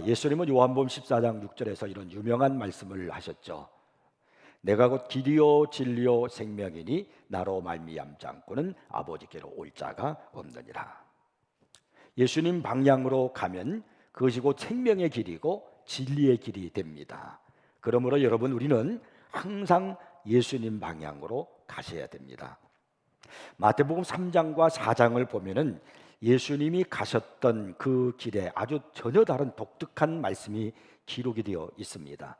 예수님은 요한복음 14장 6절에서 이런 유명한 말씀을 하셨죠. 내가 곧 길이요 진리요 생명이니 나로 말미암지 않고는 아버지께로 올 자가 없느니라. 예수님 방향으로 가면 그것이 곧 생명의 길이고 진리의 길이 됩니다. 그러므로 여러분, 우리는 항상 예수님 방향으로 가셔야 됩니다. 마태복음 3장과 4장을 보면은 예수님이 가셨던 그 길에 아주 전혀 다른 독특한 말씀이 기록이 되어 있습니다.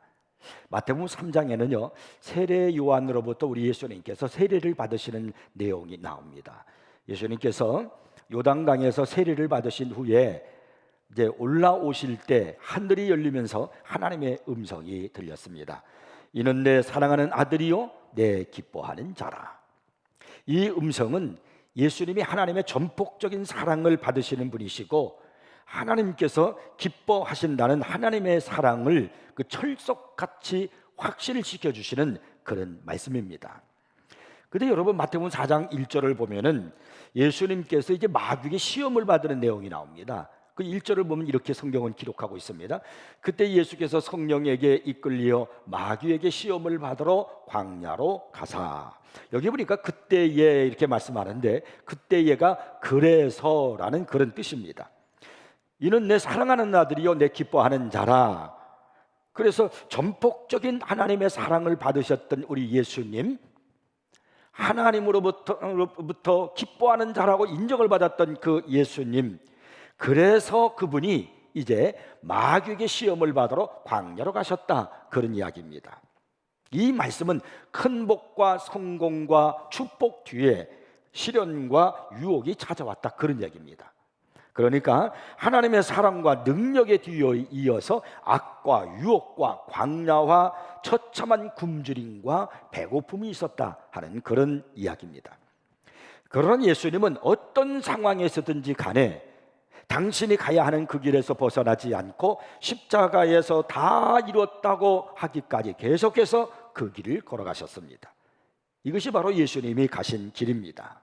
마태복음 3장에는요, 세례 요한으로부터 우리 예수님께서 세례를 받으시는 내용이 나옵니다. 예수님께서 요단강에서 세례를 받으신 후에 이제 올라오실 때 하늘이 열리면서 하나님의 음성이 들렸습니다. 이는 내 사랑하는 아들이요 내 기뻐하는 자라. 이 음성은 예수님이 하나님의 전폭적인 사랑을 받으시는 분이시고, 하나님께서 기뻐하신다는 하나님의 사랑을 그 철석같이 확실시켜 주시는 그런 말씀입니다. 근데 여러분, 마태복음 4장 1절을 보면은 예수님께서 이제 마귀에게 시험을 받는 내용이 나옵니다. 그 1절을 보면 이렇게 성경은 기록하고 있습니다. 그때 예수께서 성령에게 이끌려 마귀에게 시험을 받으러 광야로 가사. 여기 보니까 그때에 이렇게 말씀하는데, 그때에가 그래서라는 그런 뜻입니다. 이는 내 사랑하는 아들이요 내 기뻐하는 자라. 그래서 전폭적인 하나님의 사랑을 받으셨던 우리 예수님, 하나님으로부터 기뻐하는 자라고 인정을 받았던 그 예수님, 그래서 그분이 이제 마귀에게 시험을 받으러 광야로 가셨다, 그런 이야기입니다. 이 말씀은 큰 복과 성공과 축복 뒤에 시련과 유혹이 찾아왔다, 그런 이야기입니다. 그러니까 하나님의 사랑과 능력에 뒤에 이어서 악과 유혹과 광야와 처참한 굶주림과 배고픔이 있었다 하는 그런 이야기입니다. 그러나 예수님은 어떤 상황에서든지 간에 당신이 가야 하는 그 길에서 벗어나지 않고 십자가에서 다 이뤘다고 하기까지 계속해서 그 길을 걸어가셨습니다. 이것이 바로 예수님이 가신 길입니다.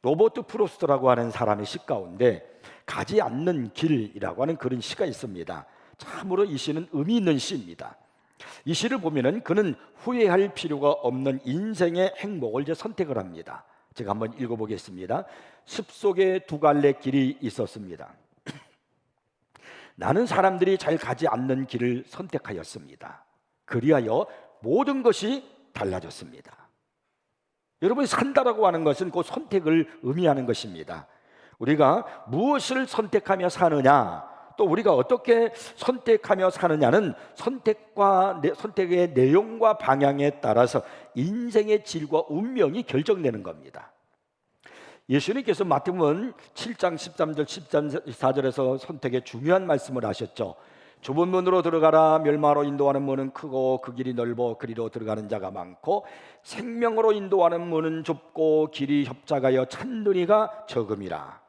로버트 프로스트라고 하는 사람의 시 가운데 가지 않는 길이라고 하는 그런 시가 있습니다. 참으로 이 시는 의미 있는 시입니다. 이 시를 보면은 그는 후회할 필요가 없는 인생의 행복을 이제 선택을 합니다. 제가 한번 읽어보겠습니다. 숲속에 두 갈래 길이 있었습니다. 나는 사람들이 잘 가지 않는 길을 선택하였습니다. 그리하여 모든 것이 달라졌습니다. 여러분이 산다라고 하는 것은 그 선택을 의미하는 것입니다. 우리가 무엇을 선택하며 사느냐, 또 우리가 어떻게 선택하며 사느냐는 선택의 내용과 방향에 따라서 인생의 질과 운명이 결정되는 겁니다. 예수님께서 마태복음 7장 13절 14절에서 선택의 중요한 말씀을 하셨죠. 좁은 문으로 들어가라. 멸망으로 인도하는 문은 크고 그 길이 넓어 그리로 들어가는 자가 많고 생명으로 인도하는 문은 좁고 길이 협착하여 찾는 이가 적음이라.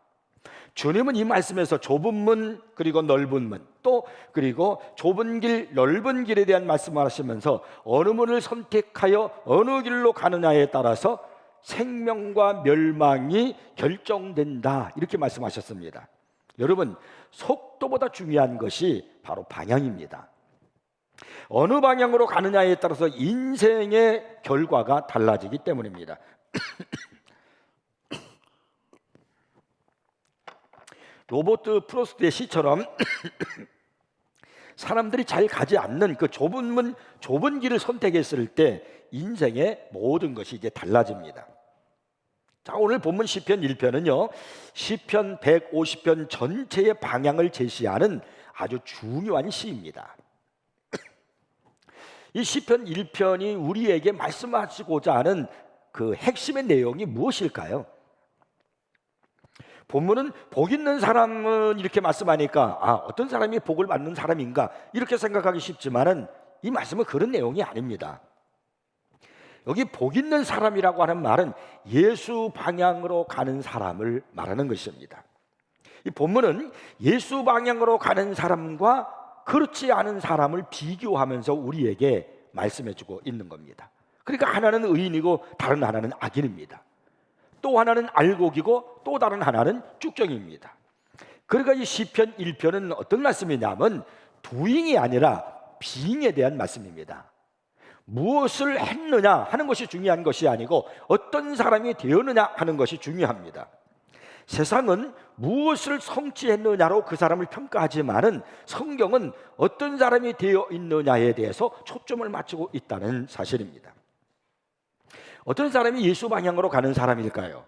주님은 이 말씀에서 좁은 문 그리고 넓은 문, 또 그리고 좁은 길 넓은 길에 대한 말씀을 하시면서 어느 문을 선택하여 어느 길로 가느냐에 따라서 생명과 멸망이 결정된다, 이렇게 말씀하셨습니다. 여러분, 속도보다 중요한 것이 바로 방향입니다. 어느 방향으로 가느냐에 따라서 인생의 결과가 달라지기 때문입니다. 로버트 프로스트의 시처럼 사람들이 잘 가지 않는 그 좁은 문, 좁은 길을 선택했을 때 인생의 모든 것이 이제 달라집니다. 자, 오늘 본문 시편 1편은요, 시편 150편 전체의 방향을 제시하는 아주 중요한 시입니다. 이 시편 1편이 우리에게 말씀하시고자 하는 그 핵심의 내용이 무엇일까요? 본문은 복 있는 사람은 이렇게 말씀하니까 어떤 사람이 복을 받는 사람인가 이렇게 생각하기 쉽지만은 이 말씀은 그런 내용이 아닙니다. 여기 복 있는 사람이라고 하는 말은 예수 방향으로 가는 사람을 말하는 것입니다. 이 본문은 예수 방향으로 가는 사람과 그렇지 않은 사람을 비교하면서 우리에게 말씀해주고 있는 겁니다. 그러니까 하나는 의인이고 다른 하나는 악인입니다. 또 하나는 알곡이고 또 다른 하나는 쭉정입니다. 그러니까 이 시편 1편은 어떤 말씀이냐면 doing이 아니라 being에 대한 말씀입니다. 무엇을 했느냐 하는 것이 중요한 것이 아니고 어떤 사람이 되었느냐 하는 것이 중요합니다. 세상은 무엇을 성취했느냐로 그 사람을 평가하지만은 성경은 어떤 사람이 되어 있느냐에 대해서 초점을 맞추고 있다는 사실입니다. 어떤 사람이 예수 방향으로 가는 사람일까요?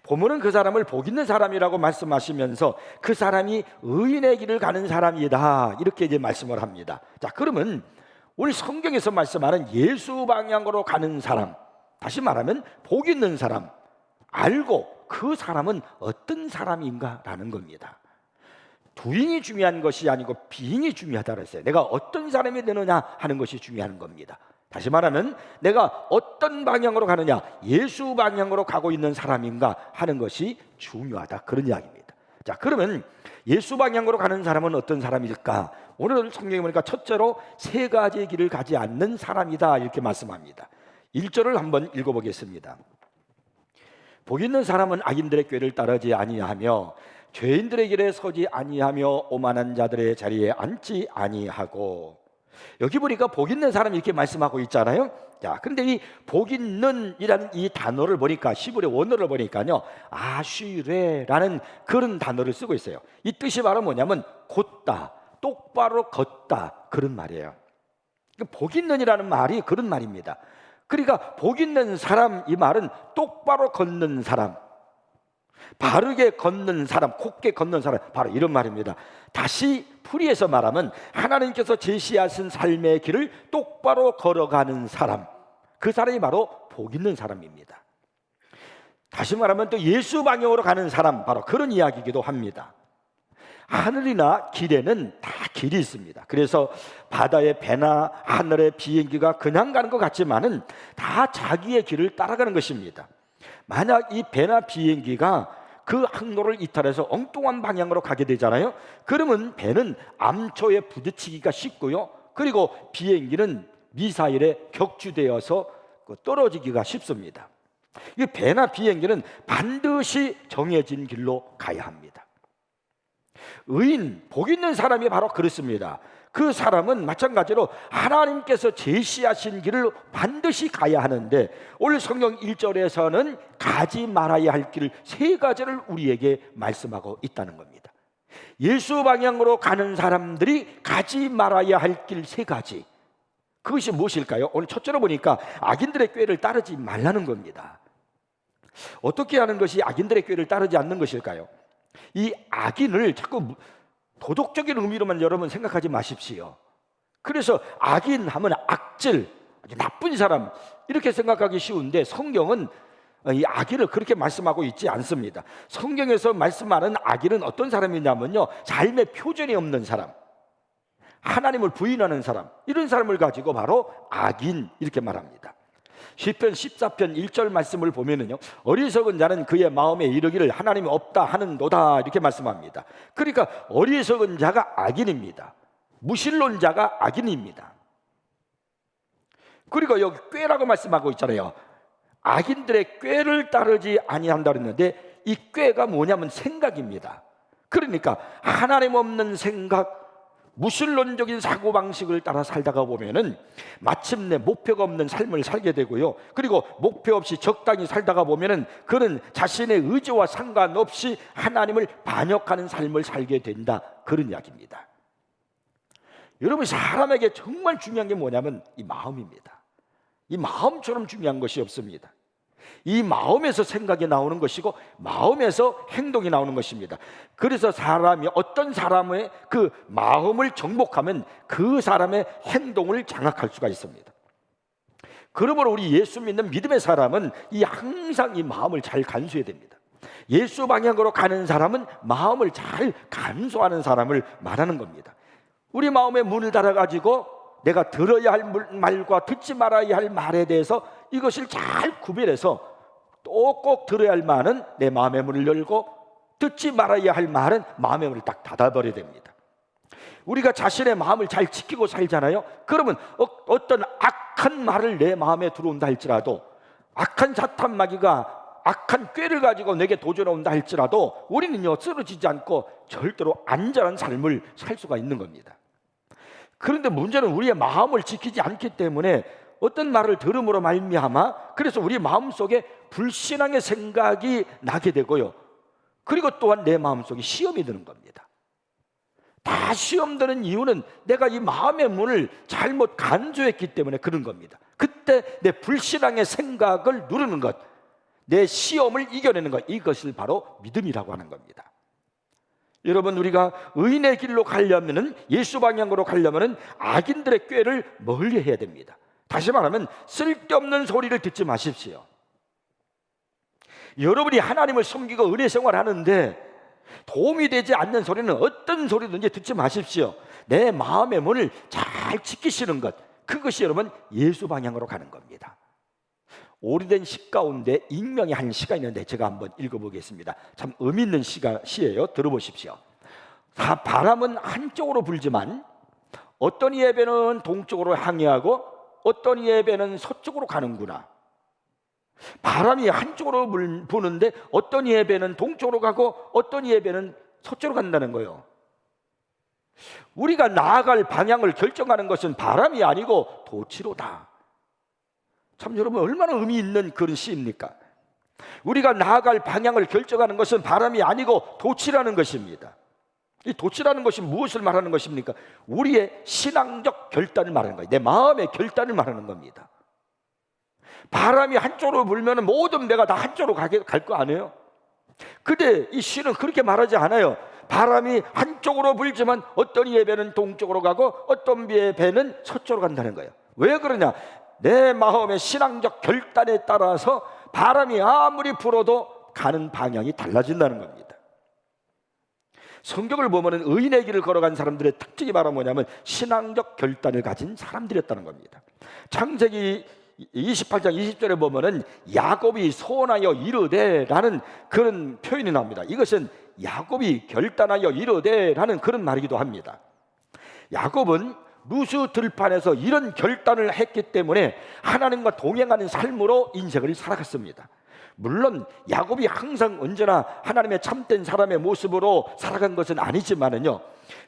본문은 그 사람을 복 있는 사람이라고 말씀하시면서 그 사람이 의인의 길을 가는 사람이다 이렇게 이제 말씀을 합니다. 자, 그러면 오늘 성경에서 말씀하는 예수 방향으로 가는 사람, 다시 말하면 복 있는 사람, 알고 그 사람은 어떤 사람인가라는 겁니다. doing이 중요한 것이 아니고 being이 중요하다고 했어요. 내가 어떤 사람이 되느냐 하는 것이 중요한 겁니다. 다시 말하면 내가 어떤 방향으로 가느냐, 예수 방향으로 가고 있는 사람인가 하는 것이 중요하다, 그런 이야기입니다. 자, 그러면 예수 방향으로 가는 사람은 어떤 사람일까? 오늘 성경에 보니까 첫째로 세 가지의 길을 가지 않는 사람이다 이렇게 말씀합니다. 1절을 한번 읽어보겠습니다. 복 있는 사람은 악인들의 꾀를 따르지 아니하며 죄인들의 길에 서지 아니하며 오만한 자들의 자리에 앉지 아니하고. 여기 보니까 복 있는 사람 이렇게 말씀하고 있잖아요. 자, 근데 이 복 있는이라는 이 단어를 보니까 히브리 원어를 보니까요, 아쉬레라는 그런 단어를 쓰고 있어요. 이 뜻이 바로 뭐냐면 곧다, 똑바로 걷다, 그런 말이에요. 복 있는이라는 말이 그런 말입니다. 그러니까 복 있는 사람, 이 말은 똑바로 걷는 사람, 바르게 걷는 사람, 곱게 걷는 사람, 바로 이런 말입니다. 다시 풀이해서 말하면 하나님께서 제시하신 삶의 길을 똑바로 걸어가는 사람, 그 사람이 바로 복 있는 사람입니다. 다시 말하면 또 예수 방향으로 가는 사람, 바로 그런 이야기이기도 합니다. 하늘이나 길에는 다 길이 있습니다. 그래서 바다의 배나 하늘의 비행기가 그냥 가는 것 같지만은 다 자기의 길을 따라가는 것입니다. 만약 이 배나 비행기가 그 항로를 이탈해서 엉뚱한 방향으로 가게 되잖아요. 그러면 배는 암초에 부딪히기가 쉽고요, 그리고 비행기는 미사일에 격추되어서 떨어지기가 쉽습니다. 이 배나 비행기는 반드시 정해진 길로 가야 합니다. 의인, 복 있는 사람이 바로 그렇습니다. 그 사람은 마찬가지로 하나님께서 제시하신 길을 반드시 가야 하는데, 오늘 성경 1절에서는 가지 말아야 할 길 세 가지를 우리에게 말씀하고 있다는 겁니다. 예수 방향으로 가는 사람들이 가지 말아야 할 길 세 가지, 그것이 무엇일까요? 오늘 첫째로 보니까 악인들의 꾀를 따르지 말라는 겁니다. 어떻게 하는 것이 악인들의 꾀를 따르지 않는 것일까요? 이 악인을 자꾸 도덕적인 의미로만 여러분 생각하지 마십시오. 그래서 악인 하면 악질, 아주 나쁜 사람 이렇게 생각하기 쉬운데 성경은 이 악인을 그렇게 말씀하고 있지 않습니다. 성경에서 말씀하는 악인은 어떤 사람이냐면요, 삶의 표준이 없는 사람, 하나님을 부인하는 사람, 이런 사람을 가지고 바로 악인 이렇게 말합니다. 시편 14편 1절 말씀을 보면은요, 어리석은 자는 그의 마음에 이르기를 하나님이 없다 하는도다 이렇게 말씀합니다. 그러니까 어리석은 자가 악인입니다. 무신론자가 악인입니다. 그리고 여기 꾀라고 말씀하고 있잖아요. 악인들의 꾀를 따르지 아니한다 그랬는데 이 꾀가 뭐냐면 생각입니다. 그러니까 하나님 없는 생각, 무신론적인 사고방식을 따라 살다가 보면은 마침내 목표가 없는 삶을 살게 되고요, 그리고 목표 없이 적당히 살다가 보면은 그는 자신의 의지와 상관없이 하나님을 반역하는 삶을 살게 된다, 그런 이야기입니다. 여러분, 사람에게 정말 중요한 게 뭐냐면 이 마음입니다. 이 마음처럼 중요한 것이 없습니다. 이 마음에서 생각이 나오는 것이고 마음에서 행동이 나오는 것입니다. 그래서 사람이 어떤 사람의 그 마음을 정복하면 그 사람의 행동을 장악할 수가 있습니다. 그러므로 우리 예수 믿는 믿음의 사람은 항상 이 마음을 잘 간수해야 됩니다. 예수 방향으로 가는 사람은 마음을 잘 간수하는 사람을 말하는 겁니다. 우리 마음의 문을 닫아가지고 내가 들어야 할 말과 듣지 말아야 할 말에 대해서 이것을 잘 구별해서 또 꼭 들어야 할 말은 내 마음의 문을 열고 듣지 말아야 할 말은 마음의 문을 딱 닫아버려야 됩니다. 우리가 자신의 마음을 잘 지키고 살잖아요. 그러면 어떤 악한 말을 내 마음에 들어온다 할지라도, 악한 사탄 마귀가 악한 꾀를 가지고 내게 도전온다 할지라도 우리는요 쓰러지지 않고 절대로 안전한 삶을 살 수가 있는 겁니다. 그런데 문제는 우리의 마음을 지키지 않기 때문에 어떤 말을 들음으로 말미암아 그래서 우리 마음속에 불신앙의 생각이 나게 되고요, 그리고 또한 내 마음속에 시험이 드는 겁니다. 다 시험 드는 이유는 내가 이 마음의 문을 잘못 간주했기 때문에 그런 겁니다. 그때 내 불신앙의 생각을 누르는 것, 내 시험을 이겨내는 것, 이것을 바로 믿음이라고 하는 겁니다. 여러분, 우리가 의인의 길로 가려면은, 예수 방향으로 가려면은 악인들의 꾀를 멀리 해야 됩니다. 다시 말하면 쓸데없는 소리를 듣지 마십시오. 여러분이 하나님을 섬기고 은혜 생활하는데 도움이 되지 않는 소리는 어떤 소리든지 듣지 마십시오. 내 마음의 문을 잘 지키시는 것, 그것이 여러분 예수 방향으로 가는 겁니다. 오래된 시 가운데 익명의 한 시가 있는데 제가 한번 읽어보겠습니다. 참 의미 있는 시예요. 들어보십시오. 바람은 한쪽으로 불지만 어떤 이의 배는 동쪽으로 항해하고 어떤 이의 배는 서쪽으로 가는구나. 바람이 한쪽으로 부는데 어떤 이의 배는 동쪽으로 가고 어떤 이의 배는 서쪽으로 간다는 거예요. 우리가 나아갈 방향을 결정하는 것은 바람이 아니고 도치로다. 참 여러분, 얼마나 의미 있는 그런 시입니까? 우리가 나아갈 방향을 결정하는 것은 바람이 아니고 도치라는 것입니다. 이 도치라는 것이 무엇을 말하는 것입니까? 우리의 신앙적 결단을 말하는 거예요. 내 마음의 결단을 말하는 겁니다. 바람이 한쪽으로 불면 모든 배가 다 한쪽으로 갈 거 아니에요? 근데 이 시는 그렇게 말하지 않아요. 바람이 한쪽으로 불지만 어떤 이의 배는 동쪽으로 가고 어떤 이의 배는 서쪽으로 간다는 거예요. 왜 그러냐? 내 마음의 신앙적 결단에 따라서 바람이 아무리 불어도 가는 방향이 달라진다는 겁니다. 성경을 보면 의인의 길을 걸어간 사람들의 특징이 바로 뭐냐면 신앙적 결단을 가진 사람들이었다는 겁니다. 창세기 28장 20절에 보면은 야곱이 소원하여 이르되 라는 그런 표현이 나옵니다. 이것은 야곱이 결단하여 이르되 라는 그런 말이기도 합니다. 야곱은 루스 들판에서 이런 결단을 했기 때문에 하나님과 동행하는 삶으로 인생을 살아갔습니다. 물론 야곱이 항상 언제나 하나님의 참된 사람의 모습으로 살아간 것은 아니지만은요,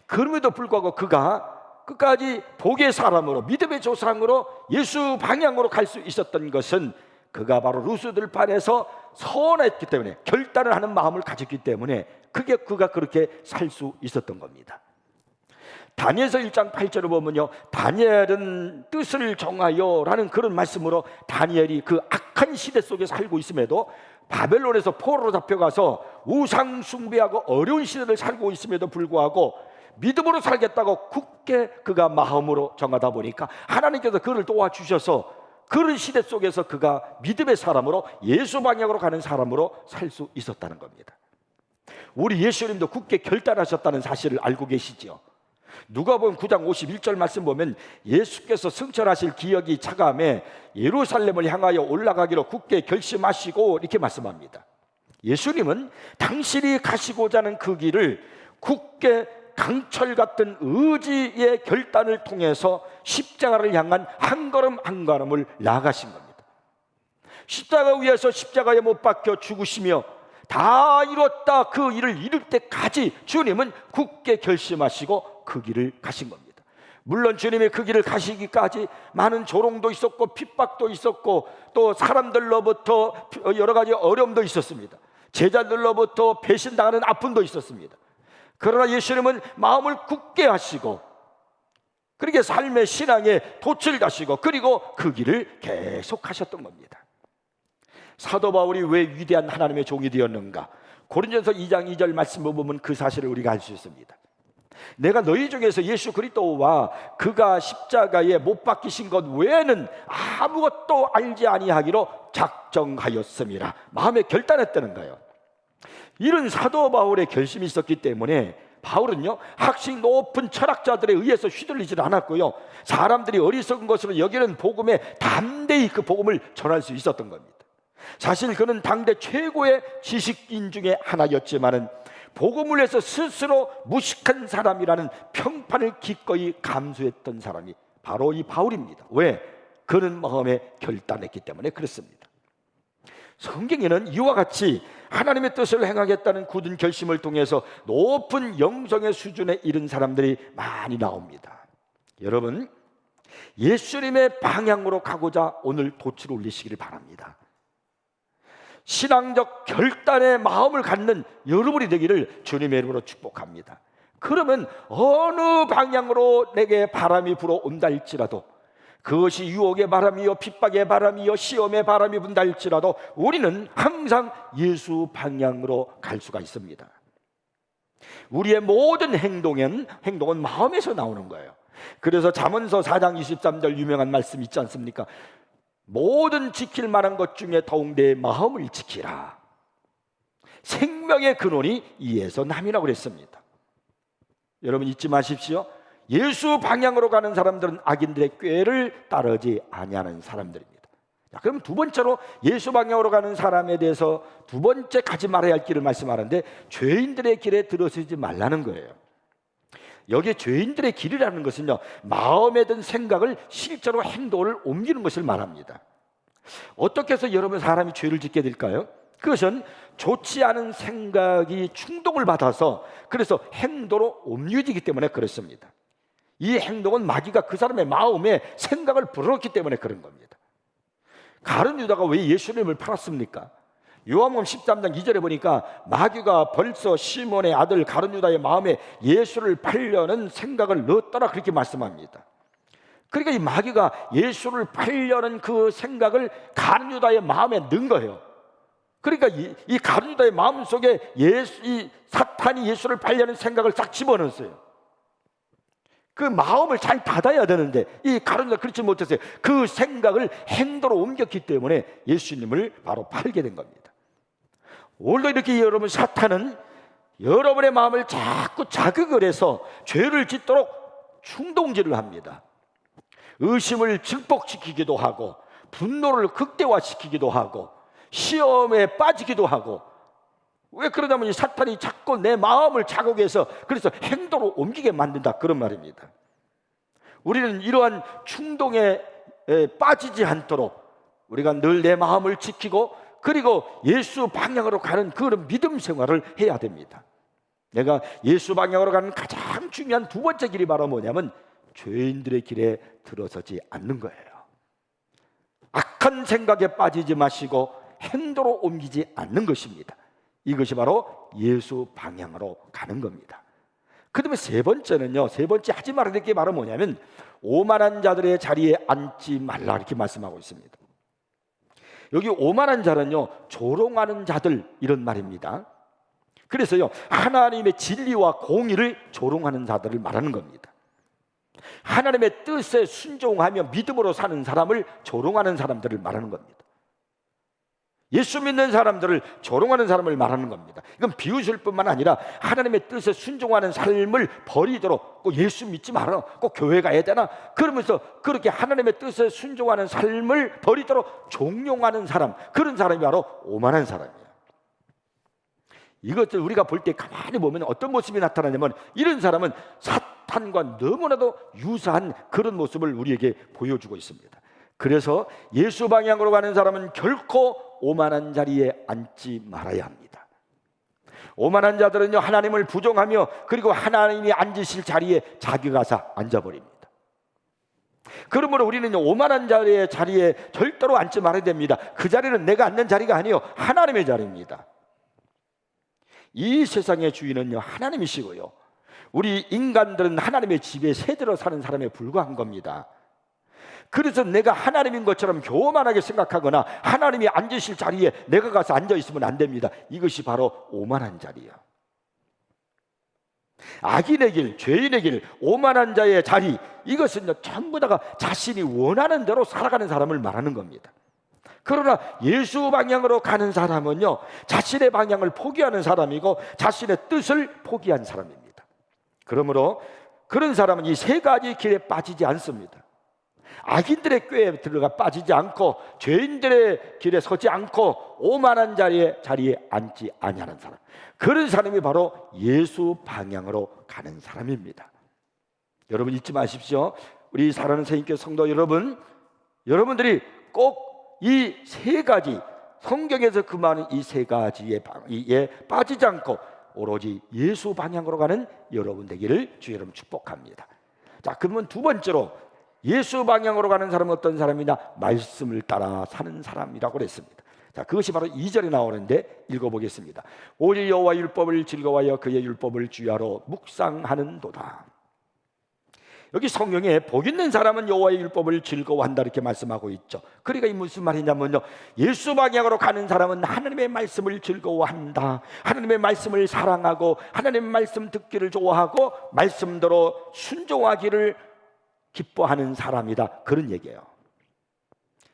그럼에도 불구하고 그가 끝까지 복의 사람으로, 믿음의 조상으로 예수 방향으로 갈 수 있었던 것은 그가 바로 루스 들판에서 선했기 때문에, 결단을 하는 마음을 가졌기 때문에 그가 그렇게 살 수 있었던 겁니다. 다니엘서 1장 8절을 보면요, 다니엘은 뜻을 정하여 라는 그런 말씀으로 다니엘이 그 악한 시대 속에 살고 있음에도, 바벨론에서 포로로 잡혀가서 우상 숭배하고 어려운 시대를 살고 있음에도 불구하고 믿음으로 살겠다고 굳게 그가 마음으로 정하다 보니까 하나님께서 그를 도와주셔서 그런 시대 속에서 그가 믿음의 사람으로, 예수 방향으로 가는 사람으로 살 수 있었다는 겁니다. 우리 예수님도 굳게 결단하셨다는 사실을 알고 계시죠? 누가복음 9장 51절 말씀 보면 예수께서 승천하실 기억이 차감해 예루살렘을 향하여 올라가기로 굳게 결심하시고 이렇게 말씀합니다. 예수님은 당신이 가시고자 하는 그 길을 굳게 강철 같은 의지의 결단을 통해서 십자가를 향한 한 걸음 한 걸음을 나아가신 겁니다. 십자가 위에서 십자가에 못 박혀 죽으시며 다 이뤘다 그 일을 이룰 때까지 주님은 굳게 결심하시고 그 길을 가신 겁니다. 물론 주님이 그 길을 가시기까지 많은 조롱도 있었고 핍박도 있었고 또 사람들로부터 여러 가지 어려움도 있었습니다. 제자들로부터 배신당하는 아픔도 있었습니다. 그러나 예수님은 마음을 굳게 하시고 그렇게 삶의 신앙에 돛을 다시고 그리고 그 길을 계속 하셨던 겁니다. 사도 바울이 왜 위대한 하나님의 종이 되었는가? 고린도전서 2장 2절 말씀을 보면 그 사실을 우리가 알 수 있습니다. 내가 너희 중에서 예수 그리스도와 그가 십자가에 못 박히신 것 외에는 아무것도 알지 아니하기로 작정하였음이라. 마음에 결단했다는 거예요. 이런 사도 바울의 결심이 있었기 때문에 바울은요, 학식 높은 철학자들에 의해서 휘둘리지 않았고요, 사람들이 어리석은 것으로 여기는 복음에 담대히 그 복음을 전할 수 있었던 겁니다. 사실 그는 당대 최고의 지식인 중에 하나였지만은 복음을 위해서 스스로 무식한 사람이라는 평판을 기꺼이 감수했던 사람이 바로 이 바울입니다. 왜? 그는 마음에 결단했기 때문에 그렇습니다. 성경에는 이와 같이 하나님의 뜻을 행하겠다는 굳은 결심을 통해서 높은 영성의 수준에 이른 사람들이 많이 나옵니다. 여러분, 예수님의 방향으로 가고자 오늘 돛을 올리시기를 바랍니다. 신앙적 결단의 마음을 갖는 여러분이 되기를 주님의 이름으로 축복합니다. 그러면 어느 방향으로 내게 바람이 불어온다 할지라도, 그것이 유혹의 바람이요 핍박의 바람이요 시험의 바람이 분다 할지라도 우리는 항상 예수 방향으로 갈 수가 있습니다. 우리의 모든 행동은 마음에서 나오는 거예요. 그래서 잠언서 4장 23절 유명한 말씀 있지 않습니까? 모든 지킬 만한 것 중에 더욱 내 마음을 지키라. 생명의 근원이 이에서 남이라고 그랬습니다. 여러분 잊지 마십시오. 예수 방향으로 가는 사람들은 악인들의 꾀를 따르지 아니하는 사람들입니다. 자, 그럼 두 번째로 예수 방향으로 가는 사람에 대해서 두 번째 가지 말아야 할 길을 말씀하는데, 죄인들의 길에 들어서지 말라는 거예요. 여기에 죄인들의 길이라는 것은요, 마음에 든 생각을 실제로 행동을 옮기는 것을 말합니다. 어떻게 해서 여러분 사람이 죄를 짓게 될까요? 그것은 좋지 않은 생각이 충동을 받아서 그래서 행동으로 옮겨지기 때문에 그렇습니다. 이 행동은 마귀가 그 사람의 마음에 생각을 불어넣기 때문에 그런 겁니다. 가룟 유다가 왜 예수님을 팔았습니까? 요한복음 13장 2절에 보니까 마귀가 벌써 시몬의 아들 가룟 유다의 마음에 예수를 팔려는 생각을 넣었더라, 그렇게 말씀합니다. 그러니까 이 마귀가 예수를 팔려는 그 생각을 가룟 유다의 마음에 넣은 거예요. 그러니까 이 가룟 유다의 마음 속에 이 사탄이 예수를 팔려는 생각을 싹 집어넣었어요. 그 마음을 잘 닫아야 되는데 이 가룟 유다가 그렇지 못했어요. 그 생각을 행동으로 옮겼기 때문에 예수님을 바로 팔게 된 겁니다. 오늘도 이렇게 여러분, 사탄은 여러분의 마음을 자꾸 자극을 해서 죄를 짓도록 충동질을 합니다. 의심을 증폭시키기도 하고, 분노를 극대화시키기도 하고, 시험에 빠지기도 하고. 왜 그러냐면 이 사탄이 자꾸 내 마음을 자극해서 그래서 행동으로 옮기게 만든다, 그런 말입니다. 우리는 이러한 충동에 빠지지 않도록 우리가 늘 내 마음을 지키고, 그리고 예수 방향으로 가는 그런 믿음 생활을 해야 됩니다. 내가 예수 방향으로 가는 가장 중요한 두 번째 길이 바로 뭐냐면 죄인들의 길에 들어서지 않는 거예요. 악한 생각에 빠지지 마시고 행동으로 옮기지 않는 것입니다. 이것이 바로 예수 방향으로 가는 겁니다. 그 다음에 세 번째는요, 세 번째 하지 말아야 될 게 바로 뭐냐면 오만한 자들의 자리에 앉지 말라, 이렇게 말씀하고 있습니다. 여기 오만한 자는요, 조롱하는 자들, 이런 말입니다. 그래서요, 하나님의 진리와 공의를 조롱하는 자들을 말하는 겁니다. 하나님의 뜻에 순종하며 믿음으로 사는 사람을 조롱하는 사람들을 말하는 겁니다. 예수 믿는 사람들을 조롱하는 사람을 말하는 겁니다. 이건 비웃을 뿐만 아니라 하나님의 뜻에 순종하는 삶을 버리도록, 꼭 예수 믿지 마라, 꼭 교회 가야 되나, 그러면서 그렇게 하나님의 뜻에 순종하는 삶을 버리도록 종용하는 사람, 그런 사람이 바로 오만한 사람이에요. 이것을 우리가 볼 때 가만히 보면 어떤 모습이 나타나냐면, 이런 사람은 사탄과 너무나도 유사한 그런 모습을 우리에게 보여주고 있습니다. 그래서 예수 방향으로 가는 사람은 결코 오만한 자리에 앉지 말아야 합니다. 오만한 자들은요, 하나님을 부정하며 그리고 하나님이 앉으실 자리에 자기가 가서 앉아버립니다. 그러므로 우리는 오만한 자리에 절대로 앉지 말아야 됩니다. 그 자리는 내가 앉는 자리가 아니요, 하나님의 자리입니다. 이 세상의 주인은요, 하나님이시고요, 우리 인간들은 하나님의 집에 새들어 사는 사람에 불과한 겁니다. 그래서 내가 하나님인 것처럼 교만하게 생각하거나 하나님이 앉으실 자리에 내가 가서 앉아 있으면 안 됩니다. 이것이 바로 오만한 자리예요. 악인의 길, 죄인의 길, 오만한 자의 자리, 이것은 전부 다가 자신이 원하는 대로 살아가는 사람을 말하는 겁니다. 그러나 예수 방향으로 가는 사람은요, 자신의 방향을 포기하는 사람이고 자신의 뜻을 포기한 사람입니다. 그러므로 그런 사람은 이 세 가지 길에 빠지지 않습니다. 악인들의 꾀에 들어가 빠지지 않고, 죄인들의 길에 서지 않고, 오만한 자리에 앉지 아니하는 사람, 그런 사람이 바로 예수 방향으로 가는 사람입니다. 여러분 잊지 마십시오. 우리 사랑하는聖교 성도 여러분, 여러분들이 꼭 이 세 가지 성경에서 그 많은 이 세 가지에 빠지지 않고 오로지 예수 방향으로 가는 여러분 되기를 주 여러분 축복합니다. 자, 그러면 두 번째로 예수 방향으로 가는 사람은 어떤 사람이냐? 말씀을 따라 사는 사람이라고 그랬습니다. 자, 그것이 바로 2절에 나오는데 읽어보겠습니다. 오직 여호와 율법을 즐거워하여 그의 율법을 주야로 묵상하는도다. 여기 성경에 복 있는 사람은 여호와의 율법을 즐거워한다 이렇게 말씀하고 있죠. 그러니까 이 무슨 말이냐면요, 예수 방향으로 가는 사람은 하나님의 말씀을 즐거워한다, 하나님의 말씀을 사랑하고 하나님의 말씀 듣기를 좋아하고 말씀대로 순종하기를 기뻐하는 사람이다, 그런 얘기예요.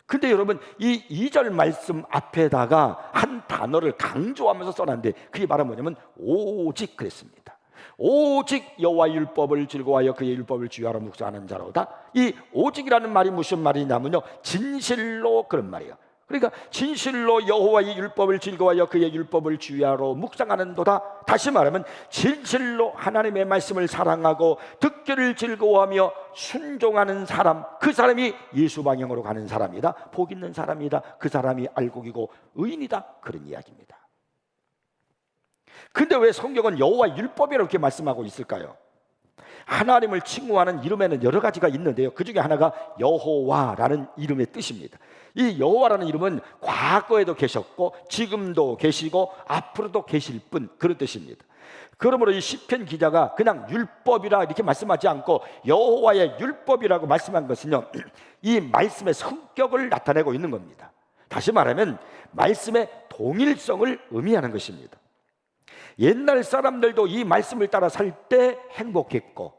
근데 여러분, 이 2절 말씀 앞에다가 한 단어를 강조하면서 써놨는데 그게 바로 뭐냐면 오직 그랬습니다. 오직 여호와의 율법을 즐거워하여 그의 율법을 주야로 묵상하는 자로다. 이 오직이라는 말이 무슨 말이냐면요, 진실로 그런 말이에요. 그러니까 진실로 여호와의 율법을 즐거워하여 그의 율법을 주야로 묵상하는도다. 다시 말하면 진실로 하나님의 말씀을 사랑하고 듣기를 즐거워하며 순종하는 사람, 그 사람이 예수 방향으로 가는 사람이다, 복 있는 사람이다, 그 사람이 알곡이고 의인이다, 그런 이야기입니다. 근데 왜 성경은 여호와 율법이라고 이렇게 말씀하고 있을까요? 하나님을 칭호하는 이름에는 여러 가지가 있는데요, 그 중에 하나가 여호와라는 이름의 뜻입니다. 이 여호와라는 이름은 과거에도 계셨고 지금도 계시고 앞으로도 계실 분, 그런 뜻입니다. 그러므로 이 시편 기자가 그냥 율법이라 이렇게 말씀하지 않고 여호와의 율법이라고 말씀한 것은요, 이 말씀의 성격을 나타내고 있는 겁니다. 다시 말하면 말씀의 동일성을 의미하는 것입니다. 옛날 사람들도 이 말씀을 따라 살 때 행복했고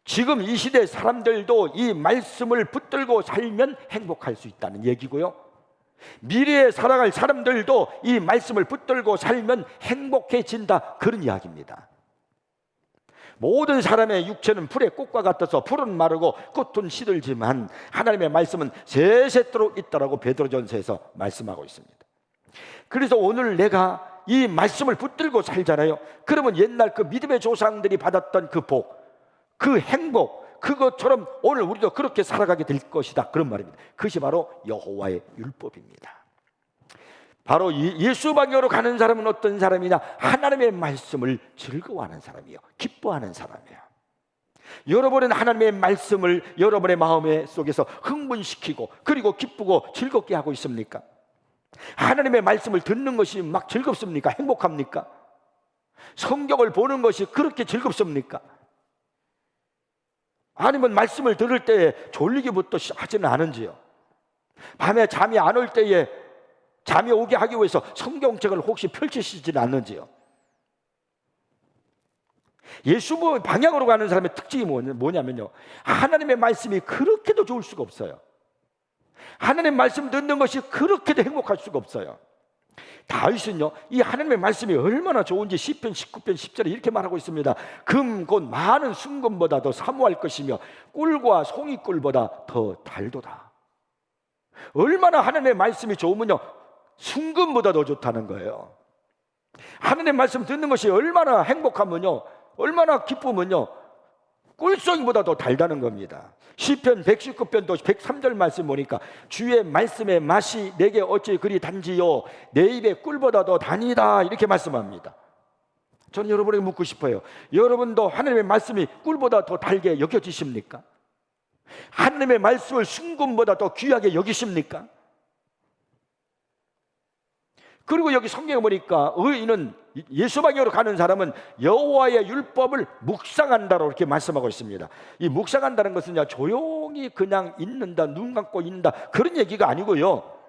지금 이 시대 사람들도 이 말씀을 붙들고 살면 행복할 수 있다는 얘기고요, 미래에 살아갈 사람들도 이 말씀을 붙들고 살면 행복해진다, 그런 이야기입니다. 모든 사람의 육체는 풀의 꽃과 같아서 풀은 마르고 꽃은 시들지만 하나님의 말씀은 세세토록 있다라고 베드로전서에서 말씀하고 있습니다. 그래서 오늘 내가 이 말씀을 붙들고 살잖아요. 그러면 옛날 그 믿음의 조상들이 받았던 그 복, 그 행복, 그것처럼 오늘 우리도 그렇게 살아가게 될 것이다, 그런 말입니다. 그것이 바로 여호와의 율법입니다. 바로 예수 방향으로 가는 사람은 어떤 사람이냐? 하나님의 말씀을 즐거워하는 사람이에요. 기뻐하는 사람이에요. 여러분은 하나님의 말씀을 여러분의 마음의 속에서 흥분시키고 그리고 기쁘고 즐겁게 하고 있습니까? 하나님의 말씀을 듣는 것이 막 즐겁습니까? 행복합니까? 성경을 보는 것이 그렇게 즐겁습니까? 아니면 말씀을 들을 때에 졸리기부터 하지는 않은지요? 밤에 잠이 안 올 때에 잠이 오게 하기 위해서 성경책을 혹시 펼치시지는 않는지요? 예수 방향으로 가는 사람의 특징이 뭐냐면요, 하나님의 말씀이 그렇게도 좋을 수가 없어요. 하나님의 말씀 듣는 것이 그렇게도 행복할 수가 없어요. 다윗은요, 이 하나님의 말씀이 얼마나 좋은지 시편 19편 10절에 이렇게 말하고 있습니다. 금 곧 많은 순금보다 더 사모할 것이며 꿀과 송이꿀보다 더 달도다. 얼마나 하나님의 말씀이 좋으면요, 순금보다 더 좋다는 거예요. 하나님의 말씀 듣는 것이 얼마나 행복하면요, 얼마나 기쁘면요, 꿀송이보다 더 달다는 겁니다. 시편 119편도 103절 말씀 보니까 주의 말씀의 맛이 내게 어찌 그리 단지요 내 입에 꿀보다 더 다니다, 이렇게 말씀합니다. 저는 여러분에게 묻고 싶어요. 여러분도 하나님의 말씀이 꿀보다 더 달게 여겨지십니까? 하나님의 말씀을 순금보다 더 귀하게 여기십니까? 그리고 여기 성경에 보니까 의인은, 예수 방향으로 가는 사람은 여호와의 율법을 묵상한다고 이렇게 말씀하고 있습니다. 이 묵상한다는 것은 조용히 그냥 있는다, 눈 감고 있는다, 그런 얘기가 아니고요,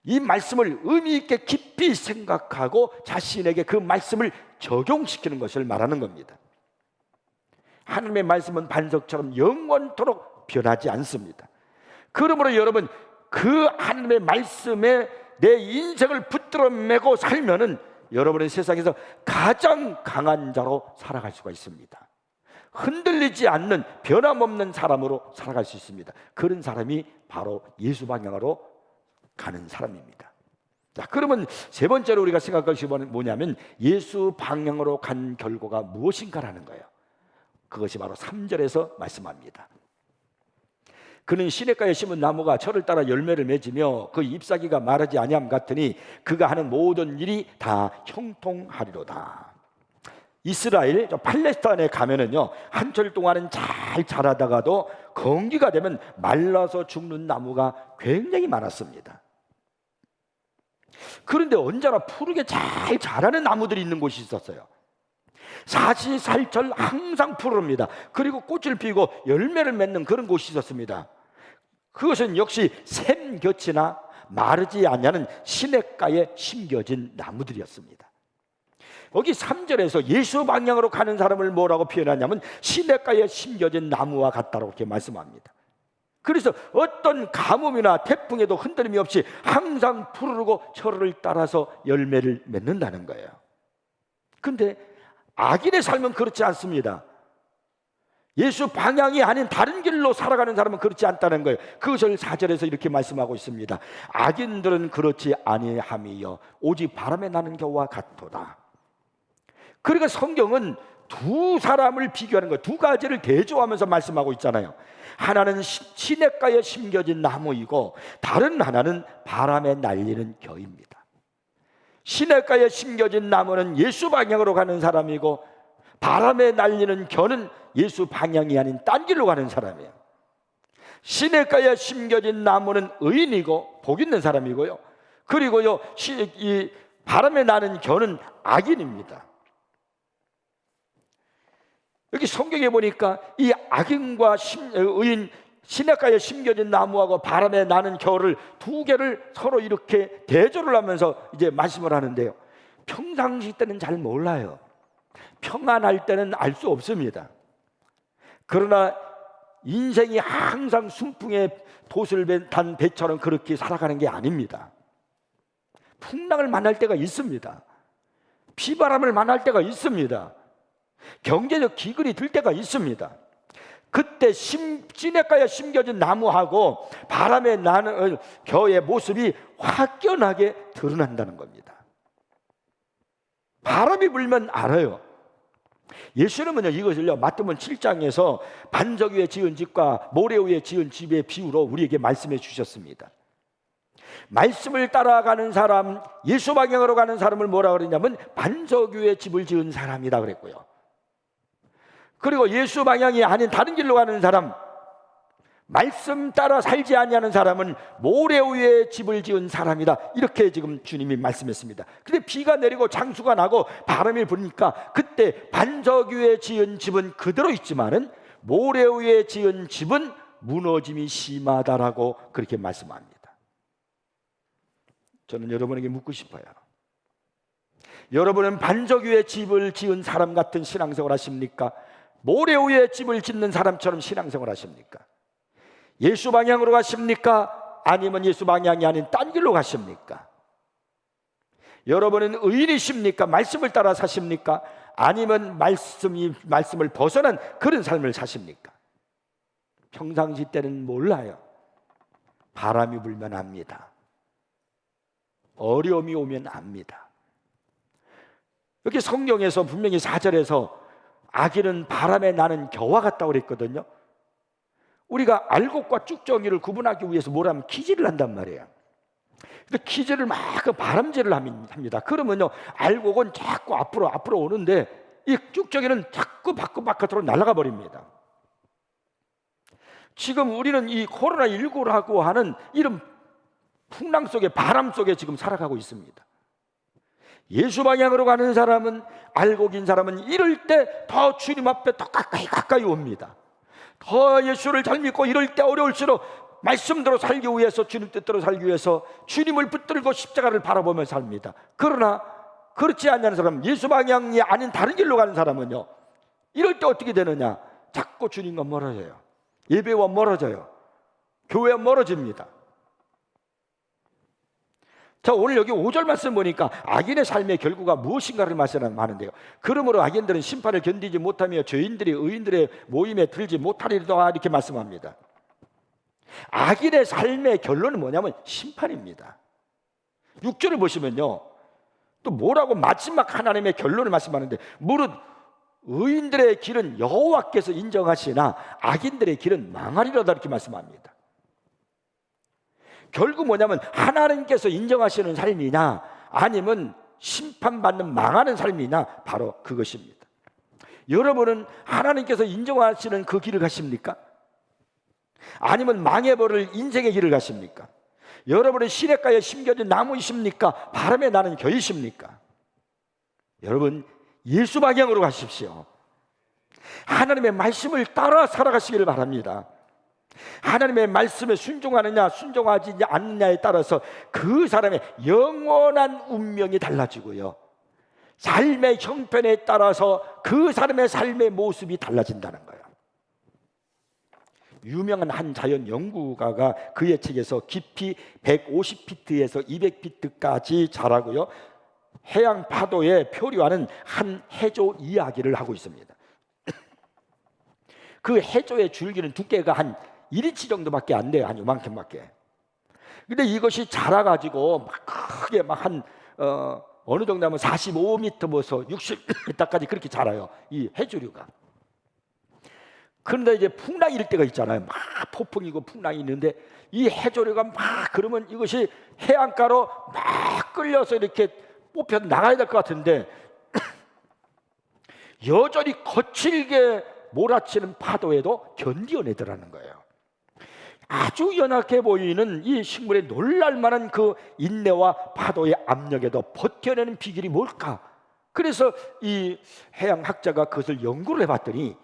이 말씀을 의미 있게 깊이 생각하고 자신에게 그 말씀을 적용시키는 것을 말하는 겁니다. 하나님의 말씀은 반석처럼 영원토록 변하지 않습니다. 그러므로 여러분, 그 하나님의 말씀에 내 인생을 붙들어 매고 살면은 여러분의 세상에서 가장 강한 자로 살아갈 수가 있습니다. 흔들리지 않는 변함없는 사람으로 살아갈 수 있습니다. 그런 사람이 바로 예수 방향으로 가는 사람입니다. 자, 그러면 세 번째로 우리가 생각할 것이 뭐냐면 예수 방향으로 간 결과가 무엇인가라는 거예요. 그것이 바로 3절에서 말씀합니다. 그는 시냇가에 심은 나무가 철을 따라 열매를 맺으며 그 잎사귀가 마르지 아니함 같으니 그가 하는 모든 일이 다 형통하리로다. 이스라엘 팔레스타인에 가면은요, 한철 동안은 잘 자라다가도 건기가 되면 말라서 죽는 나무가 굉장히 많았습니다. 그런데 언제나 푸르게 잘 자라는 나무들이 있는 곳이 있었어요. 사시살철 항상 푸릅니다. 그리고 꽃을 피우고 열매를 맺는 그런 곳이 있었습니다. 그것은 역시 샘곁이나 마르지 않냐는 시냇가에 심겨진 나무들이었습니다. 여기 3절에서 예수 방향으로 가는 사람을 뭐라고 표현하냐면 시냇가에 심겨진 나무와 같다고 이렇게 말씀합니다. 그래서 어떤 가뭄이나 태풍에도 흔들림이 없이 항상 푸르르고 철을 따라서 열매를 맺는다는 거예요. 근데 악인의 삶은 그렇지 않습니다. 예수 방향이 아닌 다른 길로 살아가는 사람은 그렇지 않다는 거예요. 그것을 4절에서 이렇게 말씀하고 있습니다. 악인들은 그렇지 아니함이요 오직 바람에 나는 겨와 같도다. 그러니까 성경은 두 사람을 비교하는 거예요. 두 가지를 대조하면서 말씀하고 있잖아요. 하나는 시냇가에 심겨진 나무이고 다른 하나는 바람에 날리는 겨입니다. 시냇가에 심겨진 나무는 예수 방향으로 가는 사람이고 바람에 날리는 겨는 예수 방향이 아닌 딴 길로 가는 사람이에요. 시냇가에 심겨진 나무는 의인이고 복 있는 사람이고요. 그리고요, 이 바람에 나는 겨는 악인입니다. 여기 성경에 보니까 이 악인과 의인, 시냇가에 심겨진 나무하고 바람에 나는 겨를 두 개를 서로 이렇게 대조를 하면서 이제 말씀을 하는데요, 평상시 때는 잘 몰라요. 평안할 때는 알 수 없습니다. 그러나 인생이 항상 순풍에 돛을 단 배처럼 그렇게 살아가는 게 아닙니다. 풍랑을 만날 때가 있습니다. 비바람을 만날 때가 있습니다. 경제적 기근이 들 때가 있습니다. 그때 시냇가에 심겨진 나무하고 바람에 나는 겨의 모습이 확연하게 드러난다는 겁니다. 바람이 불면 알아요. 예수님은요, 이것을요, 마태복음 7장에서 반석 위에 지은 집과 모래 위에 지은 집의 비유로 우리에게 말씀해 주셨습니다. 말씀을 따라가는 사람, 예수 방향으로 가는 사람을 뭐라 그러냐면 반석 위에 집을 지은 사람이다 그랬고요. 그리고 예수 방향이 아닌 다른 길로 가는 사람, 말씀 따라 살지 아니하는 사람은 모래 위에 집을 지은 사람이다, 이렇게 지금 주님이 말씀했습니다. 근데 비가 내리고 장수가 나고 바람이 부니까 그때 반석 위에 지은 집은 그대로 있지만은 모래 위에 지은 집은 무너짐이 심하다라고 그렇게 말씀합니다. 저는 여러분에게 묻고 싶어요. 여러분은 반석 위에 집을 지은 사람 같은 신앙생활 하십니까? 모래 위에 집을 짓는 사람처럼 신앙생활 하십니까? 예수 방향으로 가십니까? 아니면 예수 방향이 아닌 딴 길로 가십니까? 여러분은 의인이십니까? 말씀을 따라 사십니까? 아니면 말씀을 벗어난 그런 삶을 사십니까? 평상시 때는 몰라요. 바람이 불면 압니다. 어려움이 오면 압니다. 이렇게 성경에서 분명히 4절에서 악인은 바람에 나는 겨와 같다고 그랬거든요. 우리가 알곡과 쭉정이를 구분하기 위해서 뭐라면 키질을 한단 말이에요. 근데 키질을 막 바람질을 합니다. 그러면요, 알곡은 자꾸 앞으로 오는데 이 쭉정이는 자꾸 바깥으로 날아가 버립니다. 지금 우리는 이 코로나19라고 하는 이런 풍랑 속에, 바람 속에 지금 살아가고 있습니다. 예수 방향으로 가는 사람은, 알곡인 사람은 이럴 때 더 주님 앞에 더 가까이 옵니다. 더 예수를 잘 믿고 이럴 때 어려울수록 말씀대로 살기 위해서, 주님 뜻대로 살기 위해서 주님을 붙들고 십자가를 바라보며 삽니다. 그러나 그렇지 않는 사람, 예수 방향이 아닌 다른 길로 가는 사람은요, 이럴 때 어떻게 되느냐? 자꾸 주님과 멀어져요. 예배와 멀어져요. 교회와 멀어집니다. 자, 오늘 여기 5절 말씀 보니까 악인의 삶의 결과가 무엇인가를 말씀하는데요, 그러므로 악인들은 심판을 견디지 못하며 죄인들이 의인들의 모임에 들지 못하리로다, 이렇게 말씀합니다. 악인의 삶의 결론은 뭐냐면 심판입니다. 6절을 보시면요, 또 뭐라고 마지막 하나님의 결론을 말씀하는데, 무릇 의인들의 길은 여호와께서 인정하시나 악인들의 길은 망하리로다, 이렇게 말씀합니다. 결국 뭐냐면 하나님께서 인정하시는 삶이냐 아니면 심판받는 망하는 삶이냐, 바로 그것입니다. 여러분은 하나님께서 인정하시는 그 길을 가십니까? 아니면 망해버릴 인생의 길을 가십니까? 여러분은 시냇가에 심겨진 나무이십니까? 바람에 나는 겨이십니까? 여러분, 예수 방향으로 가십시오. 하나님의 말씀을 따라 살아가시기를 바랍니다. 하나님의 말씀에 순종하느냐 순종하지 않느냐에 따라서 그 사람의 영원한 운명이 달라지고요, 삶의 형편에 따라서 그 사람의 삶의 모습이 달라진다는 거예요. 유명한 한 자연 연구가가 그의 책에서 깊이 150피트에서 200피트까지 자라고요, 해양 파도에 표류하는 한 해조 이야기를 하고 있습니다. 그 해조의 줄기는 두께가 한 1인치 정도밖에 안 돼요. 한 요만큼밖에. 근데 이것이 자라가지고 막 크게 막 한 어느 정도 하면 45m부터 60m까지 그렇게 자라요, 이 해조류가. 그런데 이제 풍랑이 일 때가 있잖아요. 막 폭풍이고 풍랑이 있는데 이 해조류가 막 그러면 이것이 해안가로 막 끌려서 이렇게 뽑혀 나가야 될 것 같은데 여전히 거칠게 몰아치는 파도에도 견디어내더라는 거예요. 아주 연약해 보이는 이 식물의 놀랄만한 그 인내와 파도의 압력에도 버텨내는 비결이 뭘까? 그래서 이 해양학자가 그것을 연구를 해봤더니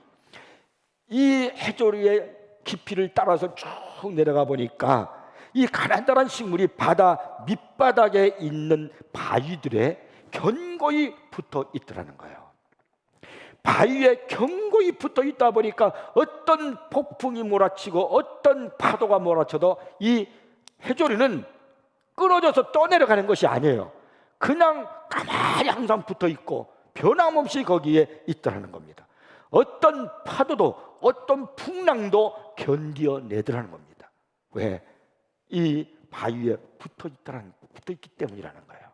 이 해조류의 깊이를 따라서 쭉 내려가 보니까 이 가난한 식물이 바다 밑바닥에 있는 바위들에 견고히 붙어 있더라는 거예요. 바위에 견고히 붙어 있다 보니까 어떤 폭풍이 몰아치고 어떤 파도가 몰아쳐도 이 해조류는 끊어져서 떠내려가는 것이 아니에요. 그냥 가만히 항상 붙어 있고 변함없이 거기에 있더라는 겁니다. 어떤 파도도 어떤 풍랑도 견디어내더라는 겁니다. 왜? 이 바위에 붙어 있기 때문이라는 거예요.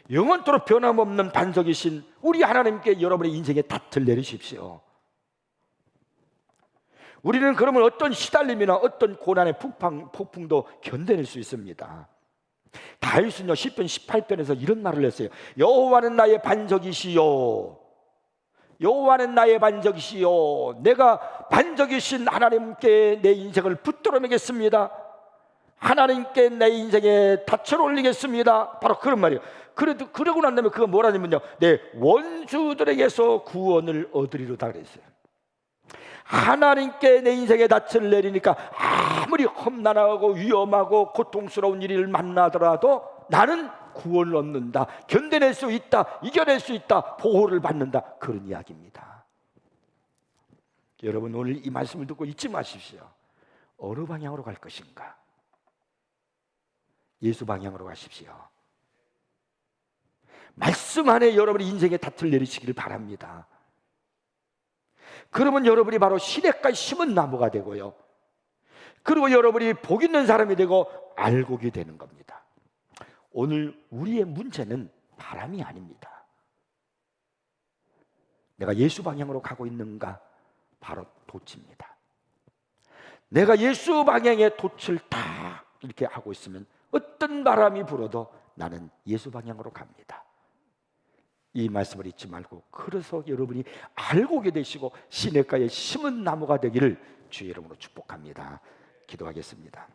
영원토록 변함없는 반석이신 우리 하나님께 여러분의 인생의 닻을 내리십시오. 우리는 그러면 어떤 시달림이나 어떤 고난의 폭풍도 견뎌낼 수 있습니다. 다윗은요 시편 18편에서 이런 말을 했어요. 여호와는 나의 반석이시요, 여호와는 나의 반석이시요, 내가 반석이신 하나님께 내 인생을 붙들어 매겠습니다. 하나님께 내 인생에 닻을 올리겠습니다. 바로 그런 말이에요. 그러고 난 다음에 그거 뭐라냐면요, 내 원수들에게서 구원을 얻으리로다 그랬어요. 하나님께 내 인생에 닻을 내리니까 아무리 험난하고 위험하고 고통스러운 일을 만나더라도 나는 구원을 얻는다, 견뎌낼 수 있다, 이겨낼 수 있다, 보호를 받는다, 그런 이야기입니다. 여러분, 오늘 이 말씀을 듣고 잊지 마십시오. 어느 방향으로 갈 것인가? 예수 방향으로 가십시오. 말씀 안에 여러분의 인생의 닻을 내리시기를 바랍니다. 그러면 여러분이 바로 시냇가에 심은 나무가 되고요, 그리고 여러분이 복 있는 사람이 되고 알곡이 되는 겁니다. 오늘 우리의 문제는 바람이 아닙니다. 내가 예수 방향으로 가고 있는가? 바로 돛입니다. 내가 예수 방향의 돛을 딱 이렇게 하고 있으면 어떤 바람이 불어도 나는 예수 방향으로 갑니다. 이 말씀을 잊지 말고, 그래서 여러분이 알곡이 되시고 시냇가에 심은 나무가 되기를 주의 이름으로 축복합니다. 기도하겠습니다.